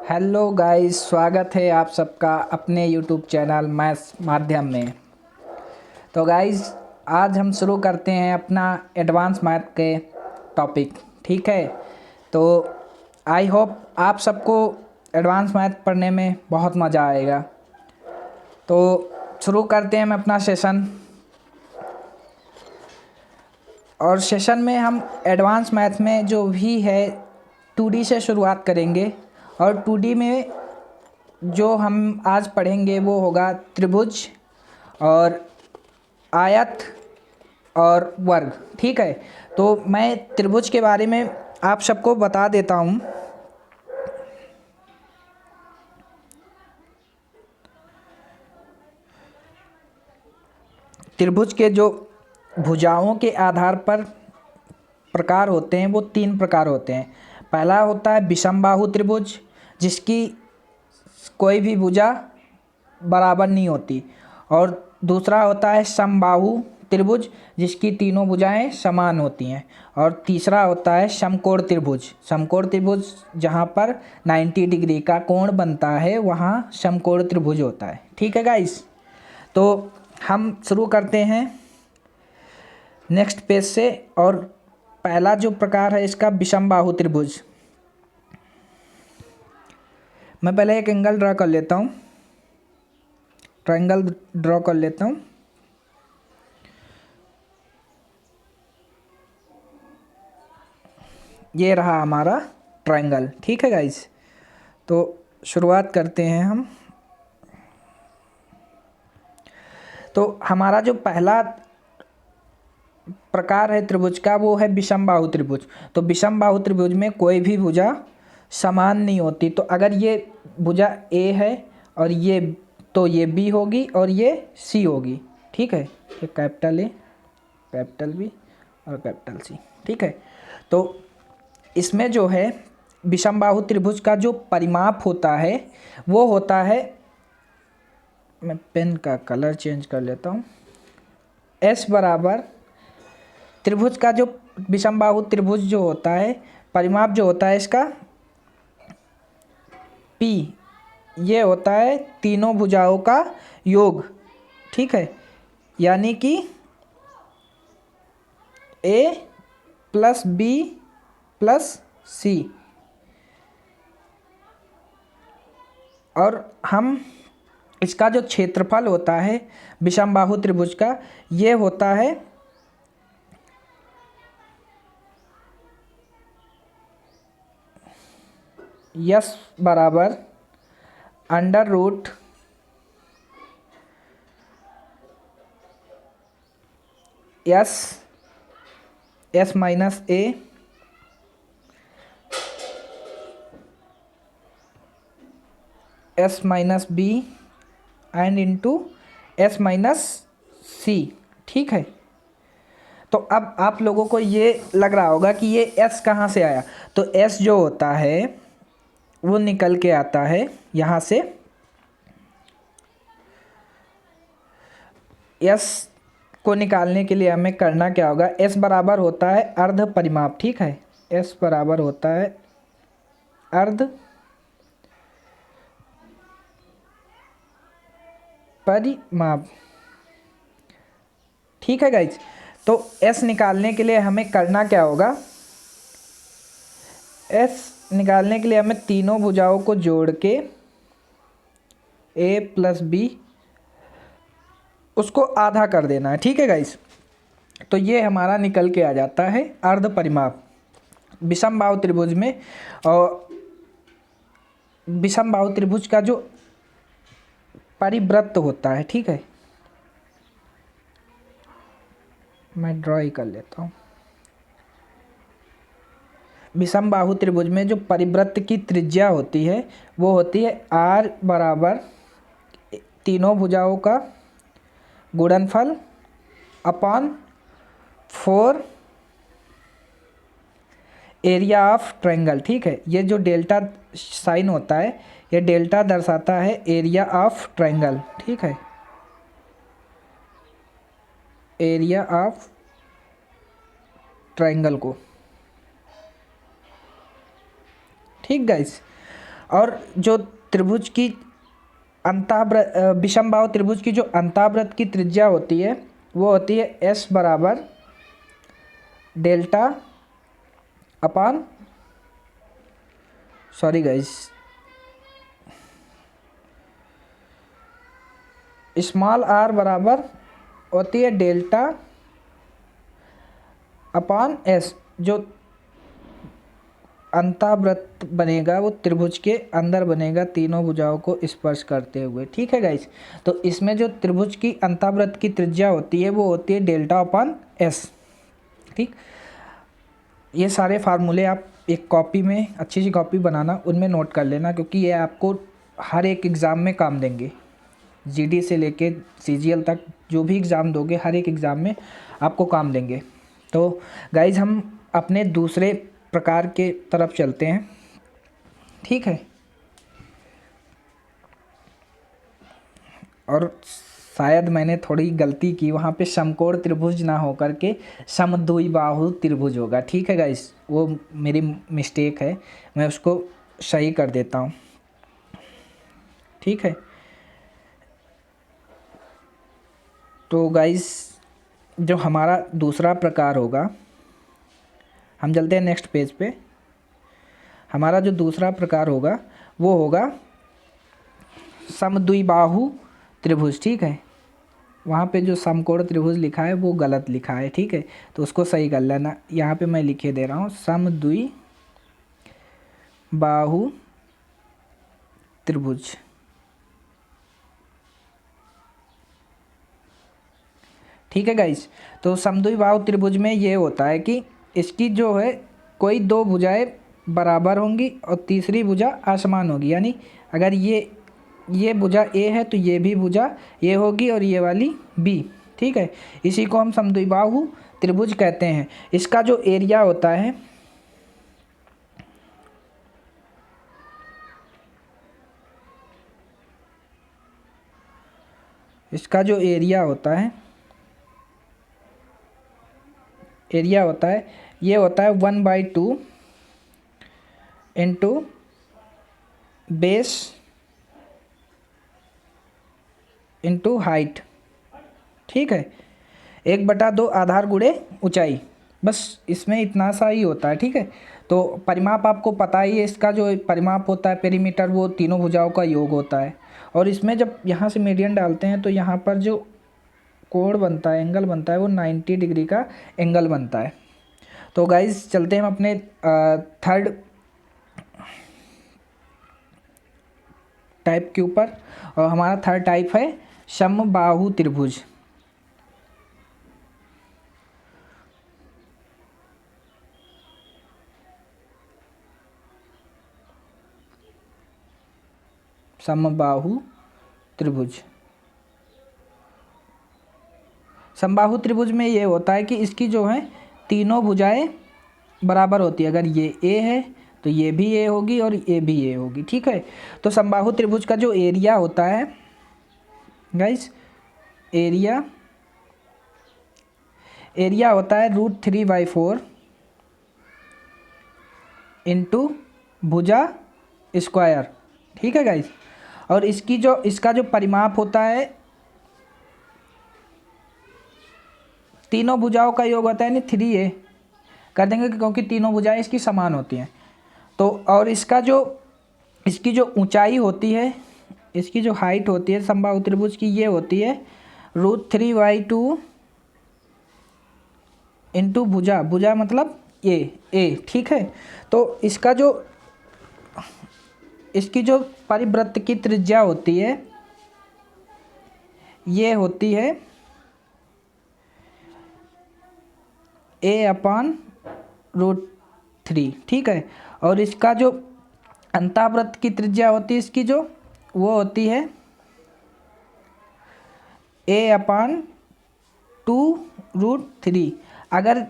Hello guys, स्वागत है आप सबका अपने यूट्यूब चैनल मैथ्स माध्यम में। तो गाइस, आज हम शुरू करते हैं अपना एडवांस मैथ के टॉपिक। ठीक है, तो आई होप आप सबको एडवांस मैथ पढ़ने में बहुत मज़ा आएगा। तो शुरू करते हैं हम अपना सेशन। और सेशन में हम एडवांस मैथ में जो भी है 2D से शुरुआत करेंगे। और 2D में जो हम आज पढ़ेंगे वो होगा त्रिभुज और आयत और वर्ग। ठीक है, तो मैं त्रिभुज के बारे में आप सबको बता देता हूँ। त्रिभुज के जो भुजाओं के आधार पर प्रकार होते हैं वो 3 प्रकार होते हैं। पहला होता है विषमबाहु त्रिभुज, जिसकी कोई भी भुजा बराबर नहीं होती। और दूसरा होता है समबाहु त्रिभुज, जिसकी तीनों भुजाएं समान होती हैं। और तीसरा होता है समकोण त्रिभुज। समकोण त्रिभुज जहाँ पर 90 डिग्री का कोण बनता है वहाँ समकोण त्रिभुज होता है। ठीक है गाइस, तो हम शुरू करते हैं नेक्स्ट पेज से। और पहला जो प्रकार है इसका विषमबाहु त्रिभुज। मैं पहले एक एंगल ड्रा कर लेता हूँ, ट्रायंगल ड्रॉ कर लेता हूँ। ये रहा हमारा ट्रायंगल। ठीक है गाइस, तो शुरुआत करते हैं हम। तो हमारा जो पहला प्रकार है त्रिभुज का वो है विषमबाहु त्रिभुज। तो विषमबाहु त्रिभुज में कोई भी भुजा समान नहीं होती। तो अगर ये भुजा ए है और ये, तो ये बी होगी और ये सी होगी। ठीक है, ये कैपिटल ए, कैपिटल बी और कैपिटल सी। ठीक है, तो इसमें जो है विषमबाहु त्रिभुज का जो परिमाप होता है वो होता है, मैं पेन का कलर चेंज कर लेता हूँ। एस बराबर त्रिभुज का जो विषमबाहु त्रिभुज जो होता है, परिमाप जो होता है इसका पी, ये होता है तीनों भुजाओं का योग। ठीक है, यानी कि ए प्लस बी प्लस सी। और हम इसका जो क्षेत्रफल होता है विषमबाहु त्रिभुज का, ये होता है यस बराबर under root S, S minus A S minus B and into S minus C. ठीक है, तो अब आप लोगों को ये लग रहा होगा कि ये एस कहाँ से आया। तो एस जो होता है वो निकल के आता है यहाँ से। एस को निकालने के लिए हमें करना क्या होगा, एस बराबर होता है अर्ध परिमाप। ठीक है, एस बराबर होता है अर्ध परिमाप। ठीक है गाइज, तो एस निकालने के लिए हमें करना क्या होगा, एस निकालने के लिए हमें तीनों भुजाओं को जोड़ के ए प्लस बी उसको आधा कर देना है। ठीक है गाइस, तो ये हमारा निकल के आ जाता है अर्ध परिमाप विषमबाहु त्रिभुज में। और विषमबाहु त्रिभुज का जो परिवृत्त होता है, ठीक है, मैं ड्रॉ ही कर लेता हूँ। विषमबाहु त्रिभुज में जो परिवृत्त की त्रिज्या होती है वो होती है आर बराबर तीनों भुजाओं का गुणनफल अपॉन 4 एरिया ऑफ ट्रायंगल। ठीक है, ये जो डेल्टा साइन होता है ये डेल्टा दर्शाता है एरिया ऑफ ट्रायंगल। ठीक है, एरिया ऑफ ट्रायंगल को। ठीक गाइस, और जो त्रिभुज की विषमबाहु त्रिभुज की जो अंतःवृत्त की त्रिज्या होती है वो होती है S बराबर डेल्टा अपान, सॉरी गाइस, स्मॉल r बराबर होती है डेल्टा अपान S। जो अंतःवृत्त बनेगा वो त्रिभुज के अंदर बनेगा तीनों भुजाओं को स्पर्श करते हुए। ठीक है गाइस, तो इसमें जो त्रिभुज की अंतःवृत्त की त्रिज्या होती है वो होती है डेल्टा अपान S। ठीक, ये सारे फार्मूले आप एक कॉपी में, अच्छी सी कॉपी बनाना, उनमें नोट कर लेना, क्योंकि ये आपको हर एक एग्ज़ाम में काम देंगे। जीडी से लेके सीजीएल तक जो भी एग्ज़ाम दोगे हर एक एग्ज़ाम में आपको काम देंगे। तो गाइज हम अपने दूसरे प्रकार के तरफ चलते हैं। ठीक है, और शायद मैंने थोड़ी गलती की, वहाँ पे समकोण त्रिभुज ना हो करके समद्विबाहु त्रिभुज होगा। ठीक है गाइस, वो मेरी मिस्टेक है, मैं उसको सही कर देता हूँ। ठीक है, तो गाइस जो हमारा दूसरा प्रकार होगा, हम चलते हैं नेक्स्ट पेज पे। हमारा जो दूसरा प्रकार होगा वो होगा समद्विबाहु त्रिभुज। ठीक है, वहाँ पे जो समकोण त्रिभुज लिखा है वो गलत लिखा है। ठीक है, तो उसको सही कर लेना। यहाँ पे मैं लिखे दे रहा हूँ समद्विबाहु त्रिभुज। ठीक है गाइस, तो समद्विबाहु त्रिभुज में ये होता है कि इसकी जो है कोई दो भुजाएं बराबर होंगी और तीसरी भुजा असमान होगी। यानी अगर ये भुजा ए है तो ये भी भुजा ए होगी और ये वाली बी। ठीक है, इसी को हम समद्विबाहु त्रिभुज कहते हैं। इसका जो एरिया होता है, इसका जो एरिया होता है ये होता है 1/2 इंटू बेस इंटू हाइट। ठीक है, 1/2 आधार गुणे ऊंचाई, बस इसमें इतना सा ही होता है। ठीक है, तो परिमाप आपको पता ही है, इसका जो परिमाप होता है पेरीमीटर, वो तीनों भुजाओं का योग होता है। और इसमें जब यहाँ से मीडियन डालते हैं तो यहाँ पर जो कोण बनता है, एंगल बनता है, वो 90 डिग्री का एंगल बनता है। तो गाइज चलते हैं हम अपने थर्ड टाइप के ऊपर, और हमारा थर्ड टाइप है समबाहु त्रिभुज। समबाहु त्रिभुज, समबाहु त्रिभुज में ये होता है कि इसकी जो है तीनों भुजाएं बराबर होती है। अगर ये ए है तो ये भी ए होगी और ये भी ए होगी। ठीक है, तो समबाहु त्रिभुज का जो एरिया होता है गाइस, एरिया होता है √3/4 इंटू भुजा स्क्वायर। ठीक है गाइस, और इसका जो परिमाप होता है, तीनों भुजाओं का योग होता है, यानी 3a कर देंगे क्योंकि तीनों भुजाएं इसकी समान होती हैं। तो और इसकी जो ऊंचाई होती है, इसकी जो हाइट होती है समबाहु त्रिभुज की, ये होती है √3/2 इंटू भुजा मतलब ए। ठीक है, तो इसकी जो परिवृत्त की त्रिज्या होती है ये होती है a/√3। ठीक है, और इसका जो अंतःवृत्त की त्रिज्या होती है इसकी जो, वो होती है a/2√3। अगर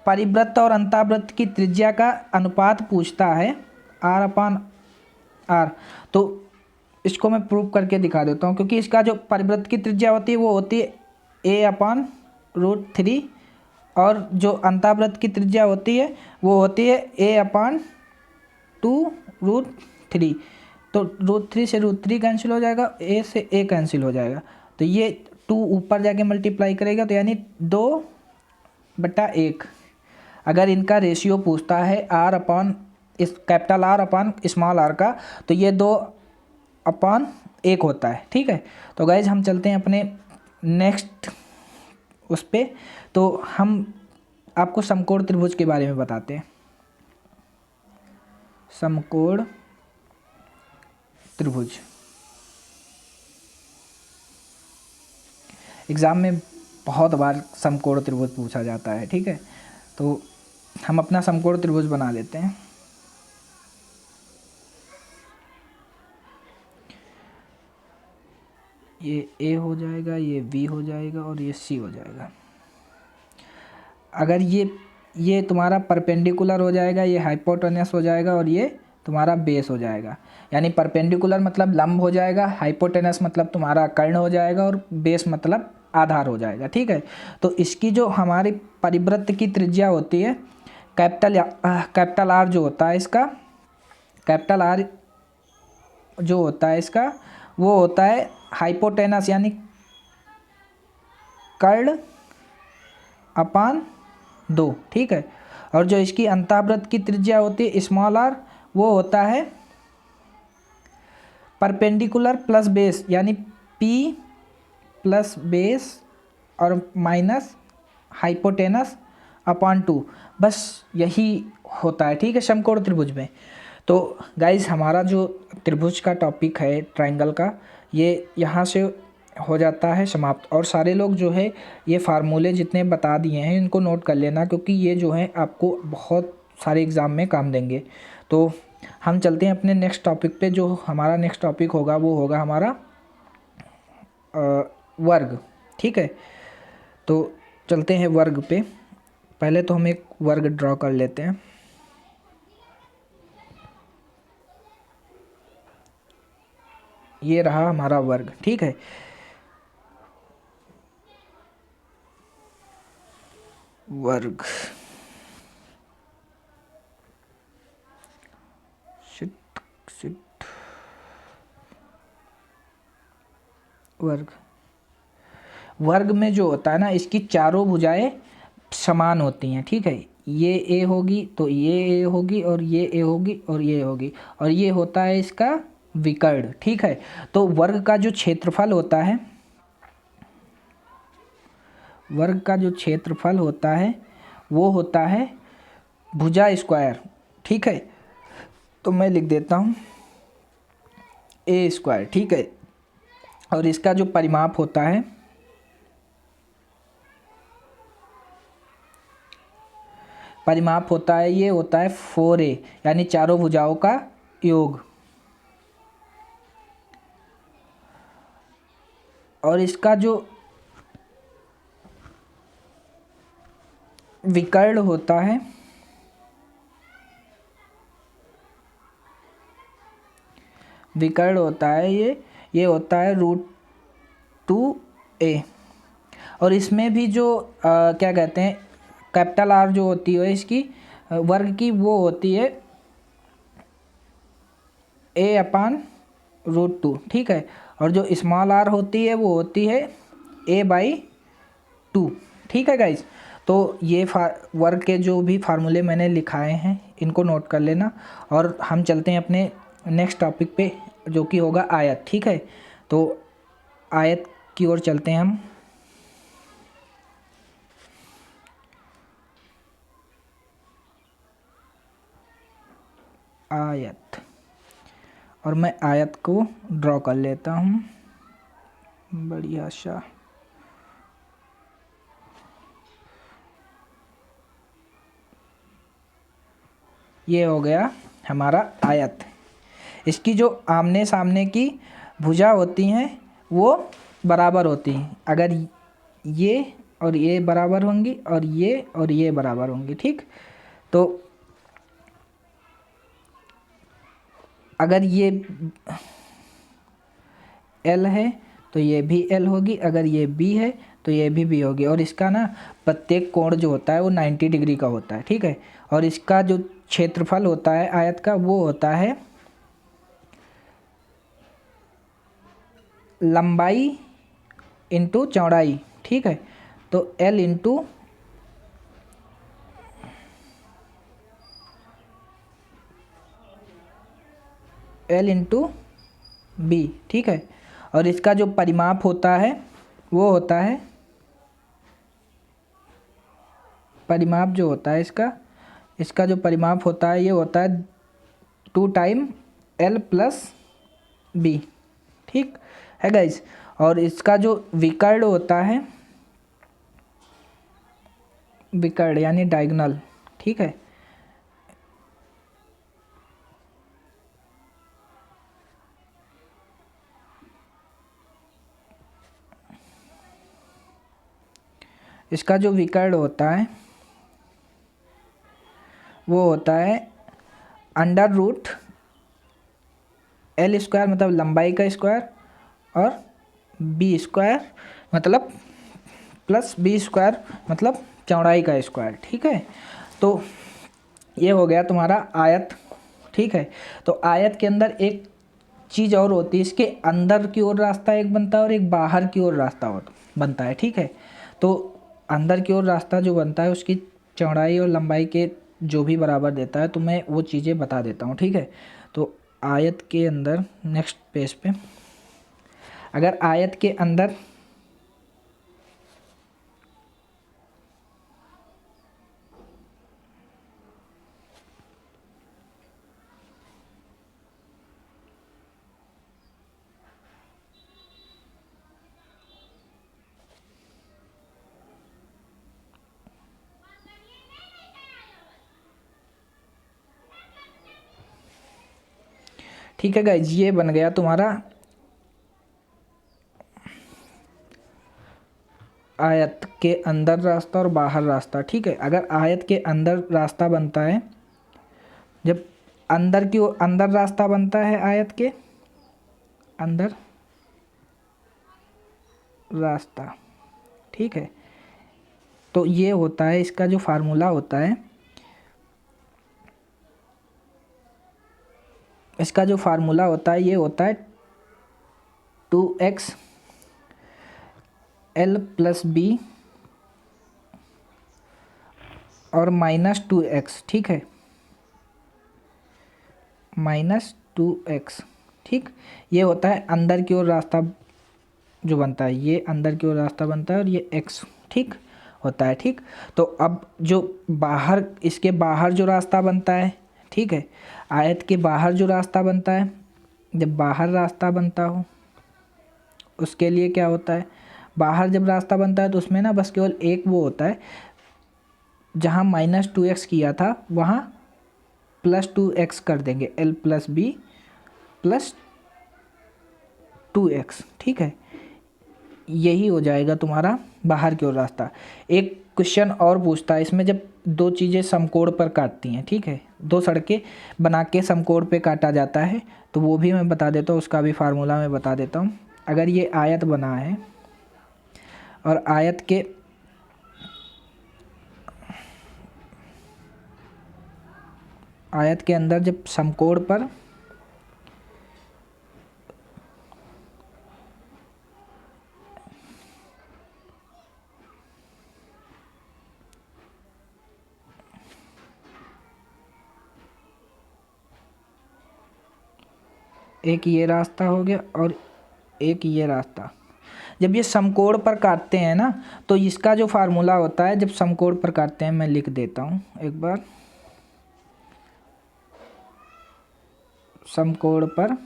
परिवृत्त और अंतःवृत्त की त्रिज्या का अनुपात पूछता है r/r, तो इसको मैं प्रूव करके दिखा देता हूँ। क्योंकि इसका जो परिवृत्त की त्रिज्या होती है वो होती है a/√3 और जो अंतःवृत्त की त्रिज्या होती है वो होती है a/2√3। 3, तो √3 से √3 कैंसिल हो जाएगा, ए से ए कैंसिल हो जाएगा, तो ये 2 ऊपर जाके मल्टीप्लाई करेगा, तो यानी 2/1। अगर इनका रेशियो पूछता है R upon is capital R upon small R का, तो ये 2/1 होता है। ठीक है, तो गाइज हम चलते हैं अपने नेक्स्ट उस पे। तो हम आपको समकोण त्रिभुज के बारे में बताते हैं। समकोण त्रिभुज एग्ज़ाम में बहुत बार समकोण त्रिभुज पूछा जाता है। ठीक है, तो हम अपना समकोण त्रिभुज बना लेते हैं। ये ए हो जाएगा, ये बी हो जाएगा और ये सी हो जाएगा। अगर ये तुम्हारा परपेंडिकुलर हो जाएगा, ये हाइपोटेनस हो जाएगा और ये तुम्हारा बेस हो जाएगा। यानी परपेंडिकुलर मतलब लंब हो जाएगा, हाइपोटेनस मतलब तुम्हारा कर्ण हो जाएगा और बेस मतलब आधार हो जाएगा। ठीक है, तो इसकी जो हमारी परिवृत्त की त्रिज्या होती है कैपिटल आर जो होता है इसका, कैपिटल आर जो होता है इसका वो होता है हाइपोटेनस यानी कर्ण अपान 2। ठीक है, और जो इसकी अंतःवृत्त की त्रिज्या होती है स्मॉल आर, वो होता है परपेंडिकुलर प्लस बेस यानी पी प्लस बेस और माइनस हाइपोटेनस अपॉन 2। बस यही होता है। ठीक है, समकोण त्रिभुज में। तो गाइज हमारा जो त्रिभुज का टॉपिक है ट्रायंगल का, ये यहाँ से हो जाता है समाप्त। और सारे लोग जो है ये फार्मूले जितने बता दिए हैं इनको नोट कर लेना, क्योंकि ये जो है आपको बहुत सारे एग्ज़ाम में काम देंगे। तो हम चलते हैं अपने नेक्स्ट टॉपिक पे। जो हमारा नेक्स्ट टॉपिक होगा वो होगा हमारा वर्ग। ठीक है, तो चलते हैं वर्ग पे। पहले तो हम एक वर्ग ड्रॉ कर लेते हैं। ये रहा हमारा वर्ग। ठीक है, वर्ग वर्ग में जो होता है ना, इसकी चारों भुजाएं समान होती हैं। ठीक है, ये ए होगी तो ये ए होगी और ये ए होगी और ये होगी, और ये होता है इसका विकर्ण। ठीक है, तो वर्ग का जो क्षेत्रफल होता है, वर्ग का जो क्षेत्रफल होता है वो होता है भुजा स्क्वायर। ठीक है, तो मैं लिख देता हूँ ए स्क्वायर। ठीक है, और इसका जो परिमाप होता है ये होता है 4a यानी चारों भुजाओं का योग। और इसका जो विकर्ण होता है ये होता है √2a। और इसमें भी जो क्या कहते हैं कैपिटल आर जो होती है इसकी वर्ग की, वो होती है a/√2। ठीक है, और जो स्मॉल आर होती है वो होती है a/2। ठीक है गाइज, तो ये वर्ग के जो भी फार्मूले मैंने लिखाए हैं इनको नोट कर लेना। और हम चलते हैं अपने नेक्स्ट टॉपिक पे जो कि होगा आयत। ठीक है, तो आयत की ओर चलते हैं हम। आयत, और मैं आयत को ड्रॉ कर लेता हूँ बढ़िया सा। ये हो गया हमारा आयत। इसकी जो आमने सामने की भुजा होती हैं वो बराबर होती हैं। अगर ये और ये बराबर होंगी और ये बराबर होंगी। ठीक, तो अगर ये L है तो ये भी L होगी, अगर ये B है तो ये भी B होगी। और इसका ना प्रत्येक कोण जो होता है वो 90 डिग्री का होता है। ठीक है, और इसका जो क्षेत्रफल होता है आयत का वो होता है लंबाई इंटू चौड़ाई, ठीक है। तो L इंटू B, ठीक है। और इसका जो परिमाप होता है वो होता है, परिमाप जो होता है इसका जो परिमाप होता है ये होता है 2 टाइम L प्लस B, ठीक है गाइज। और इसका जो विकर्ण होता है, विकर्ण यानी डायगोनल, ठीक है। इसका जो विकर्ण होता है वो होता है अंडर रूट L स्क्वायर मतलब लंबाई का स्क्वायर और B स्क्वायर मतलब प्लस B स्क्वायर मतलब चौड़ाई का स्क्वायर, ठीक है। तो ये हो गया तुम्हारा आयत, ठीक है। तो आयत के अंदर एक चीज़ और होती है, इसके अंदर की ओर रास्ता एक बनता है और एक बाहर की ओर रास्ता बनता है, ठीक है। तो अंदर की ओर रास्ता जो बनता है उसकी चौड़ाई और लंबाई के जो भी बराबर देता है, तो मैं वो चीज़ें बता देता हूँ, ठीक है। तो आयत के अंदर नेक्स्ट पेज पे, अगर आयत के अंदर ठीक है गाइज, ये बन गया तुम्हारा आयत के अंदर रास्ता और बाहर रास्ता, ठीक है। अगर आयत के अंदर रास्ता बनता है, जब अंदर की ओर अंदर रास्ता बनता है आयत के अंदर रास्ता, ठीक है। तो ये होता है, इसका जो फार्मूला होता है, इसका जो फार्मूला होता है ये होता है 2x L प्लस B और -2x, ठीक है, -2x, ठीक। ये होता है अंदर की ओर रास्ता जो बनता है, ये अंदर की ओर रास्ता बनता है और ये x, ठीक होता है, ठीक। तो अब जो बाहर, इसके बाहर जो रास्ता बनता है, ठीक है, आयत के बाहर जो रास्ता बनता है, जब बाहर रास्ता बनता हो उसके लिए क्या होता है, बाहर जब रास्ता बनता है तो उसमें ना बस केवल एक वो होता है, जहाँ -2x किया था वहाँ +2x कर देंगे, L plus B plus 2x, ठीक है। यही हो जाएगा तुम्हारा बाहर की ओर रास्ता। एक क्वेश्चन और पूछता है इसमें, जब दो चीज़ें समकोण पर काटती हैं, ठीक है, दो सड़कें बना के समकोण पे काटा जाता है, तो वो भी मैं बता देता हूँ, उसका भी फार्मूला मैं बता देता हूँ। अगर ये आयत बना है और आयत के अंदर जब समकोण पर एक ये रास्ता हो गया और एक ये रास्ता, जब ये समकोण पर काटते हैं ना, तो इसका जो फार्मूला होता है, जब समकोण पर काटते हैं, मैं लिख देता हूँ एक बार, समकोण पर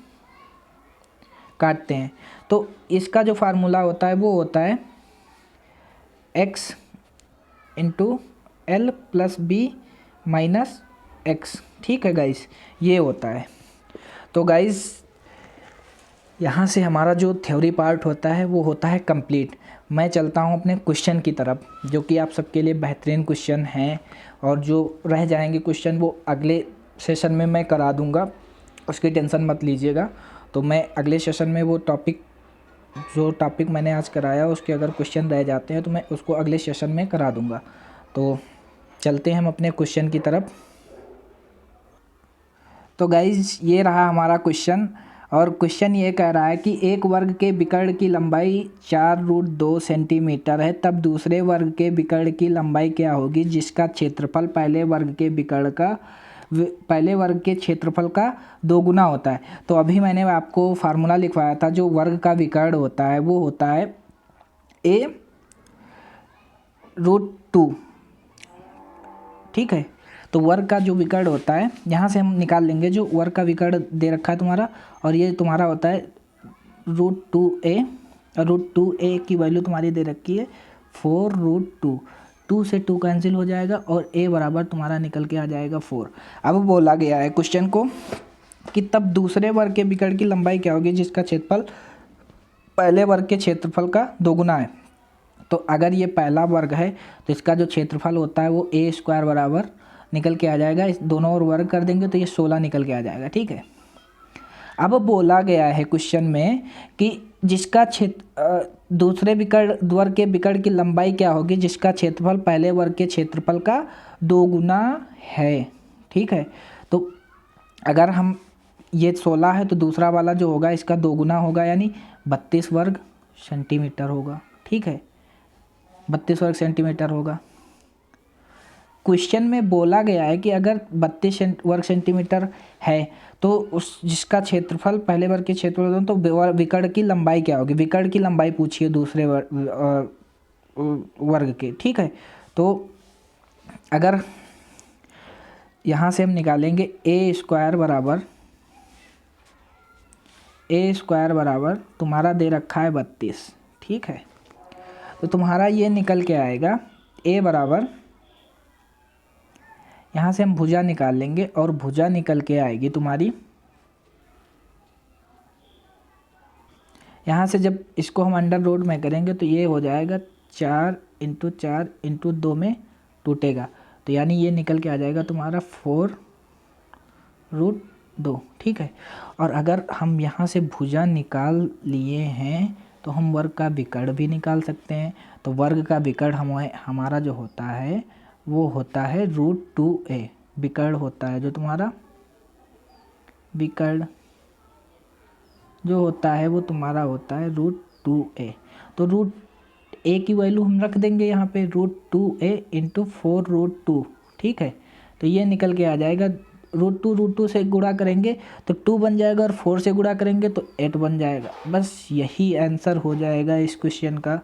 काटते हैं तो इसका जो फार्मूला होता है वो होता है x into L plus B minus x, ठीक है गाइस, ये होता है। तो गाइस यहाँ से हमारा जो थ्योरी पार्ट होता है वो होता है कंप्लीट। मैं चलता हूँ अपने क्वेश्चन की तरफ, जो कि आप सबके लिए बेहतरीन क्वेश्चन हैं, और जो रह जाएंगे क्वेश्चन वो अगले सेशन में मैं करा दूँगा, उसकी टेंशन मत लीजिएगा। तो मैं अगले सेशन में वो जो टॉपिक मैंने आज कराया उसके अगर क्वेश्चन रह जाते हैं तो मैं उसको अगले सेशन में करा दूँगा। तो चलते हैं हम अपने क्वेश्चन की तरफ। तो गाइज़ ये रहा हमारा क्वेश्चन, और क्वेश्चन ये कह रहा है कि एक वर्ग के विकर्ण की लंबाई 4√2 सेंटीमीटर है, तब दूसरे वर्ग के विकर्ण की लंबाई क्या होगी जिसका क्षेत्रफल पहले वर्ग के क्षेत्रफल का दोगुना होता है। तो अभी मैंने आपको फार्मूला लिखवाया था, जो वर्ग का विकर्ण होता है वो होता है a√2, ठीक है। तो वर्ग का जो विकर्ण होता है यहाँ से हम निकाल लेंगे, जो वर्ग का विकर्ण दे रखा है तुम्हारा, और ये तुम्हारा होता है √2a, और √2a की वैल्यू तुम्हारी दे रखी है 4√2। 2 से 2 कैंसिल हो जाएगा और a बराबर तुम्हारा निकल के आ जाएगा 4। अब बोला गया है क्वेश्चन को कि तब दूसरे वर्ग के विकर्ण की लंबाई क्या होगी जिसका क्षेत्रफल पहले वर्ग के क्षेत्रफल का दोगुना है। तो अगर ये पहला वर्ग है तो इसका जो क्षेत्रफल होता है वो a² बराबर निकल के आ जाएगा, इस दोनों ओर वर्ग कर देंगे तो ये 16 निकल के आ जाएगा, ठीक है। अब बोला गया है क्वेश्चन में कि जिसका दूसरे वर्ग के विकर्ण की लंबाई क्या होगी जिसका क्षेत्रफल पहले वर्ग के क्षेत्रफल का दोगुना है, ठीक है। तो अगर हम ये 16 है तो दूसरा वाला जो होगा इसका दोगुना होगा, यानी 32 वर्ग सेंटीमीटर होगा, ठीक है। 32 वर्ग सेंटीमीटर होगा। क्वेश्चन में बोला गया है कि अगर 32 वर्ग सेंटीमीटर है तो उस जिसका क्षेत्रफल पहले वर्ग के क्षेत्रफल तो विकर्ण की लंबाई क्या होगी, विकर्ण की लंबाई पूछिए दूसरे वर्ग के, ठीक है। तो अगर यहाँ से हम निकालेंगे a² बराबर तुम्हारा दे रखा है 32, ठीक है। तो तुम्हारा ये निकल के आएगा a बराबर, यहाँ से हम भुजा निकाल लेंगे और भुजा निकल के आएगी तुम्हारी, यहाँ से जब इसको हम अंडर रूट में करेंगे तो ये हो जाएगा 4 × 4 × 2 में टूटेगा, तो यानी ये निकल के आ जाएगा तुम्हारा 4√2, ठीक है। और अगर हम यहाँ से भुजा निकाल लिए हैं तो हम वर्ग का विकर्ण भी निकाल सकते हैं। तो वर्ग का विकर्ण हमारा जो होता है वो होता है √2a, विकर्ण होता है जो तुम्हारा विकर्ण जो होता है वो तुम्हारा होता है √2a। तो √a की वैल्यू हम रख देंगे यहाँ पे √2a × 4√2, ठीक है। तो ये निकल के आ जाएगा, √2 से गुणा करेंगे तो 2 बन जाएगा और 4 से गुणा करेंगे तो 8 बन जाएगा। बस यही आंसर हो जाएगा इस क्वेश्चन का,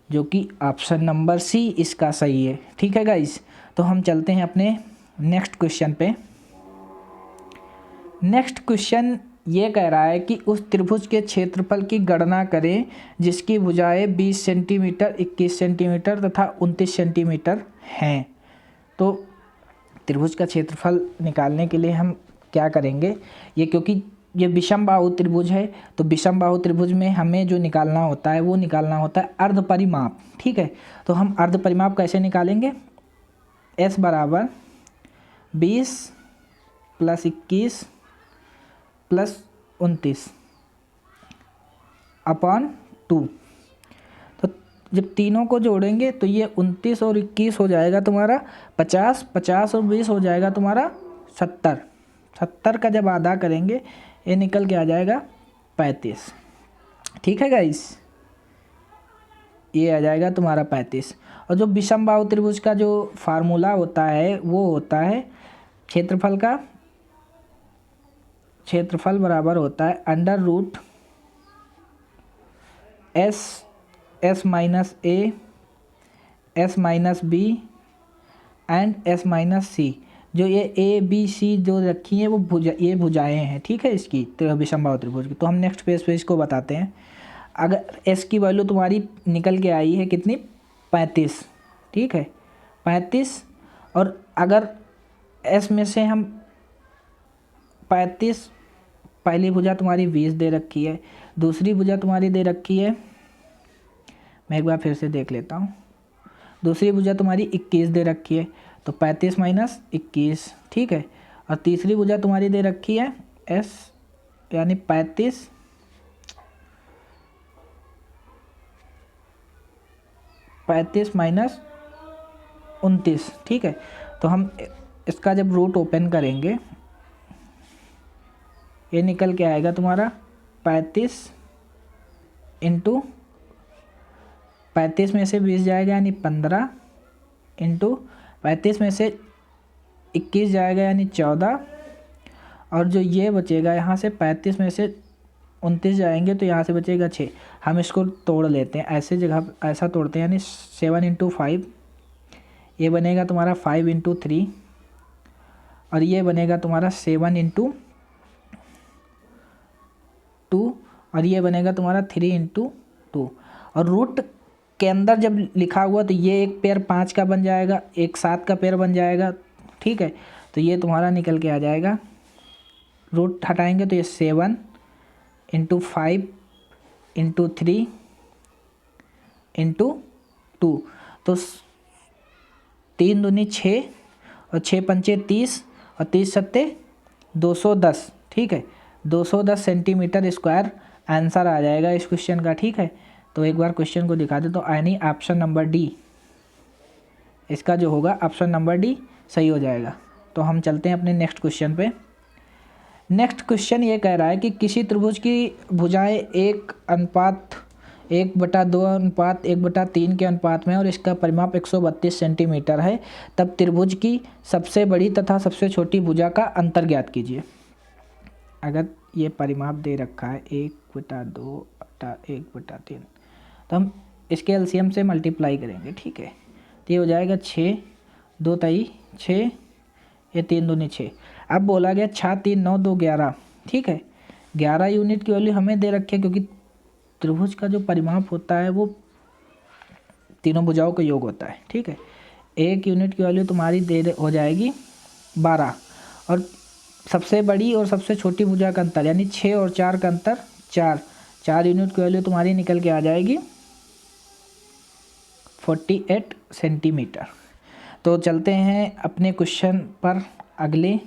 जो कि ऑप्शन नंबर सी इसका सही है, ठीक है गाइस। तो हम चलते हैं अपने नेक्स्ट क्वेश्चन पे। नेक्स्ट क्वेश्चन ये कह रहा है कि उस त्रिभुज के क्षेत्रफल की गणना करें जिसकी भुजाएं 20 सेंटीमीटर, 21 सेंटीमीटर तथा 29 सेंटीमीटर हैं। तो त्रिभुज का क्षेत्रफल निकालने के लिए हम क्या करेंगे, ये क्योंकि ये विषम बाहु त्रिभुज है तो विषम बाहु त्रिभुज में हमें जो निकालना होता है वो निकालना होता है अर्ध परिमाप, ठीक है। तो हम अर्ध परिमाप कैसे निकालेंगे, s बराबर 20 + 21 + 29 / 2। तो जब तीनों को जोड़ेंगे तो ये 29 और 21 हो जाएगा तुम्हारा 50, 50 और 20 हो जाएगा तुम्हारा 70। 70 का जब आधा करेंगे ये निकल के आ जाएगा 35, ठीक है गाइस। ये आ जाएगा तुम्हारा 35। और जो विषम बाहु त्रिभुज का जो फार्मूला होता है वो होता है क्षेत्रफल बराबर होता है √S S - a S - b and S - c। जो ये a b c जो रखी है वो ये भुजाएं हैं, ठीक है, इसकी विषम बाहु त्रिभुज की। तो हम नेक्स्ट पेज पे इसको बताते हैं। अगर s की वैल्यू तुम्हारी निकल के आई है कितनी, 35, ठीक है, 35। और अगर s में से हम 35, पहली भुजा तुम्हारी 20 दे रखी है, दूसरी भुजा तुम्हारी दे रखी है, मैं एक बार फिर से देख लेता हूँ, दूसरी भुजा तुम्हारी 21 दे रखी है तो 35 - 21, ठीक है। और तीसरी भुजा तुम्हारी दे रखी है s यानी 35 - 29, ठीक है। तो हम इसका जब रूट ओपन करेंगे ये निकल के आएगा तुम्हारा 35 इंटू 35 में से 20 जाएगा यानी 15 इंटू 35 में से 21 जाएगा यानी 14, और जो ये बचेगा यहाँ से 35 में से 29 जाएंगे तो यहाँ से बचेगा 6। हम इसको तोड़ लेते हैं, ऐसे जगह ऐसा तोड़ते हैं, यानी 7 इंटू 5, ये बनेगा तुम्हारा 5 इंटू 3, और ये बनेगा तुम्हारा 7 इंटू 2, और ये बनेगा तुम्हारा 3 इंटू 2। और रूट के अंदर जब लिखा हुआ तो ये एक पेयर 5 का बन जाएगा, एक 7 का पेयर बन जाएगा, ठीक है। तो ये तुम्हारा निकल के आ जाएगा, रूट हटाएंगे तो ये 7 इंटू 5 इंटू 3 इंटू 2, तो 3 दूनी 6 और 6 पंचे 30 और 30 सत्ते 210, ठीक है। 210 सेंटीमीटर स्क्वायर आंसर आ जाएगा इस क्वेश्चन का, ठीक है। तो एक बार क्वेश्चन को दिखा दे तो यानी ऑप्शन नंबर डी, इसका जो होगा ऑप्शन नंबर डी सही हो जाएगा। तो हम चलते हैं अपने नेक्स्ट क्वेश्चन पे। नेक्स्ट क्वेश्चन ये कह रहा है कि किसी त्रिभुज की भुजाएं 1/2/1/3 के अनुपात में और इसका परिमाप 132 सेंटीमीटर है, तब त्रिभुज की सबसे बड़ी तथा सबसे छोटी भुजा का अंतर ज्ञात कीजिए। अगर ये परिमाप दे रखा है 1/2/1/3, तो हम इसके एलसीएम से मल्टीप्लाई करेंगे, ठीक है। तो ये हो जाएगा 6, 2 तई 6, ये 3 दूनी 6। अब बोला गया 6 3 9 2 11, ठीक है। 11 यूनिट की वैल्यू हमें दे रखी है, क्योंकि त्रिभुज का जो परिमाप होता है वो तीनों भुजाओं का योग होता है, ठीक है। 1 यूनिट की वैल्यू तुम्हारी हो जाएगी 12, और सबसे बड़ी और सबसे छोटी भुजा का अंतर यानी 6 और 4 का अंतर 4 यूनिट की वैल्यू तुम्हारी निकल के आ जाएगी 48 सेंटीमीटर। तो चलते हैं अपने क्वेश्चन पर अगले।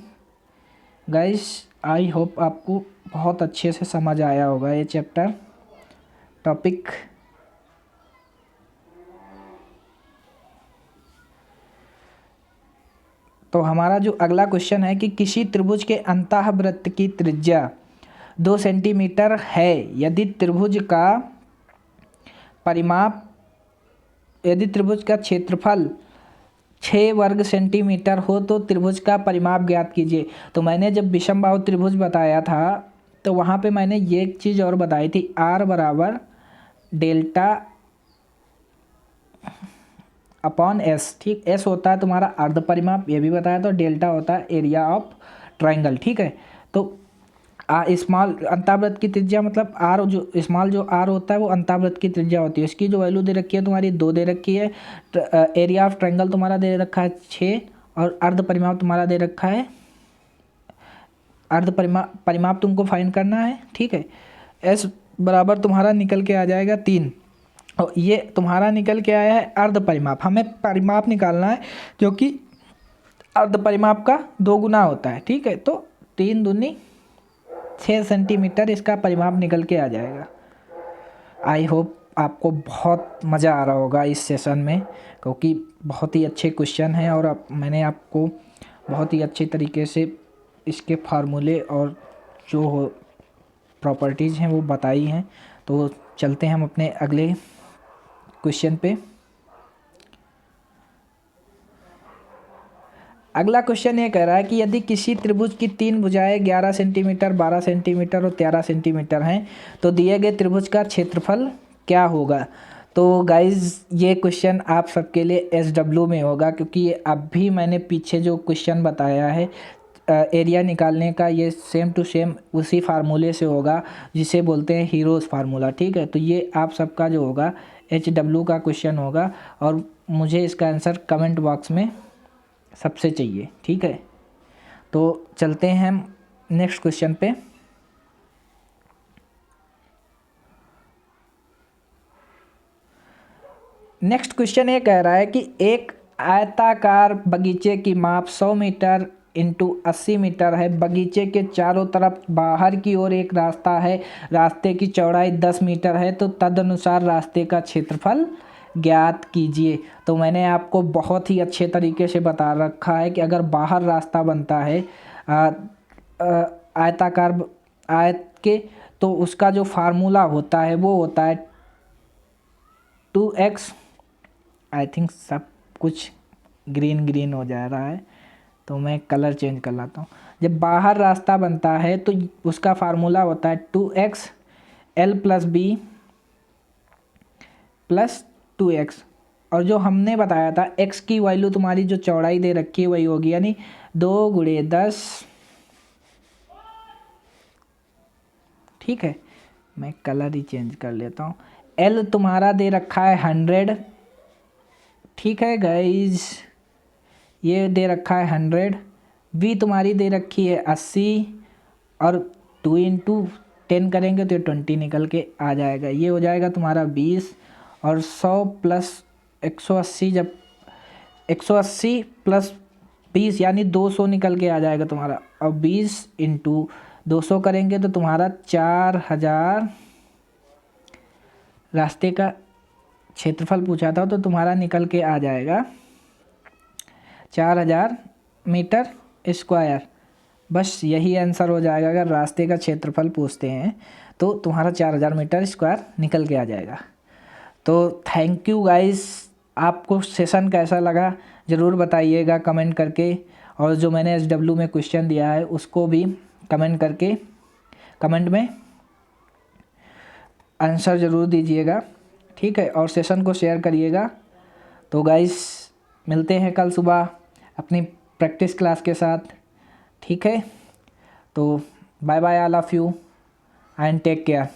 गाइस आई होप आपको बहुत अच्छे से समझ आया होगा ये चैप्टर टॉपिक। तो हमारा जो अगला क्वेश्चन है कि किसी त्रिभुज के अंतःवृत्त की त्रिज्या 2 सेंटीमीटर है, यदि त्रिभुज का क्षेत्रफल 6 वर्ग सेंटीमीटर हो तो त्रिभुज का परिमाप ज्ञात कीजिए। तो मैंने जब विषमबाहु त्रिभुज बताया था तो वहाँ पे मैंने ये एक चीज़ और बताई थी, R बराबर डेल्टा अपॉन एस, ठीक। एस होता है तुम्हारा अर्ध परिमाप, ये भी बताया, तो डेल्टा होता है एरिया ऑफ ट्राइंगल, ठीक है। तो स्मॉल अंतःवृत्त की त्रिज्या मतलब आर, जो स्मॉल जो आर होता है वो अंतःवृत्त की त्रिज्या होती है। इसकी जो वैल्यू दे रखी है तुम्हारी 2 दे रखी है। एरिया ऑफ ट्रायंगल तुम्हारा दे रखा है 6, और अर्ध परिमाप तुम्हारा दे रखा है, अर्ध परिमाप तुमको फाइंड करना है, ठीक है। एस बराबर तुम्हारा निकल के आ जाएगा 3, और ये तुम्हारा निकल के आया है अर्ध परिमाप। हमें परिमाप निकालना है जो कि अर्ध परिमाप का 2 गुना होता है, ठीक है। तो 3 दूनी 6 सेंटीमीटर इसका परिमाप निकल के आ जाएगा। आई होप आपको बहुत मज़ा आ रहा होगा इस सेशन में, क्योंकि बहुत ही अच्छे क्वेश्चन हैं और मैंने आपको बहुत ही अच्छे तरीके से इसके फार्मूले और जो प्रॉपर्टीज़ हैं वो बताई हैं। तो चलते हैं हम अपने अगले क्वेश्चन पे। अगला क्वेश्चन ये कह रहा है कि यदि किसी त्रिभुज की 3 भुजाएं 11 सेंटीमीटर, 12 सेंटीमीटर और 13 सेंटीमीटर हैं तो दिए गए त्रिभुज का क्षेत्रफल क्या होगा। तो गाइज़ ये क्वेश्चन आप सबके लिए SW में होगा, क्योंकि ये अभी मैंने पीछे जो क्वेश्चन बताया है एरिया निकालने का, ये सेम टू सेम उसी फार्मूले से होगा जिसे बोलते हैं हीरोज़ फार्मूला, ठीक है। तो ये आप सबका जो होगा HW का क्वेश्चन होगा, और मुझे इसका आंसर कमेंट बॉक्स में सबसे चाहिए, ठीक है। तो चलते हैं हम नेक्स्ट क्वेश्चन पे। नेक्स्ट क्वेश्चन ये कह रहा है कि एक आयताकार बगीचे की माप 100 मीटर इंटू 80 मीटर है। बगीचे के चारों तरफ बाहर की ओर एक रास्ता है, रास्ते की चौड़ाई 10 मीटर है, तो तदनुसार रास्ते का क्षेत्रफल ज्ञात कीजिए। तो मैंने आपको बहुत ही अच्छे तरीके से बता रखा है कि अगर बाहर रास्ता बनता है आयताकार आयत के, तो उसका जो फार्मूला होता है वो होता है 2x। आई थिंक सब कुछ ग्रीन ग्रीन हो जा रहा है, तो मैं कलर चेंज कर लाता हूँ। जब बाहर रास्ता बनता है तो उसका फार्मूला होता है 2x L plus B plus 2x। और जो हमने बताया था x की वैल्यू तुम्हारी जो चौड़ाई दे रखी है वही होगी, यानी 2 × 10। ठीक है, मैं कलर ही चेंज कर लेता हूँ। L तुम्हारा दे रखा है 100। ठीक है गाइज, ये दे रखा है 100। v तुम्हारी दे रखी है 80, और 2 × 10 करेंगे तो 20 निकल के आ जाएगा। ये हो जाएगा तुम्हारा 20, और 100 प्लस 180, जब 180 प्लस 20 यानी 200 निकल के आ जाएगा तुम्हारा। और 20 × 200 करेंगे तो तुम्हारा 4000 रास्ते का क्षेत्रफल पूछा था, तो तुम्हारा निकल के आ जाएगा 4000 मीटर स्क्वायर। बस यही आंसर हो जाएगा। अगर रास्ते का क्षेत्रफल पूछते हैं तो तुम्हारा 4000 मीटर स्क्वायर निकल के आ जाएगा। तो थैंक यू गाइस, आपको सेशन कैसा लगा ज़रूर बताइएगा कमेंट करके, और जो मैंने SW में क्वेश्चन दिया है उसको भी कमेंट में आंसर ज़रूर दीजिएगा। ठीक है, और सेशन को शेयर करिएगा। तो गाइस मिलते हैं कल सुबह अपनी प्रैक्टिस क्लास के साथ। ठीक है, तो bye bye, all of you and take care.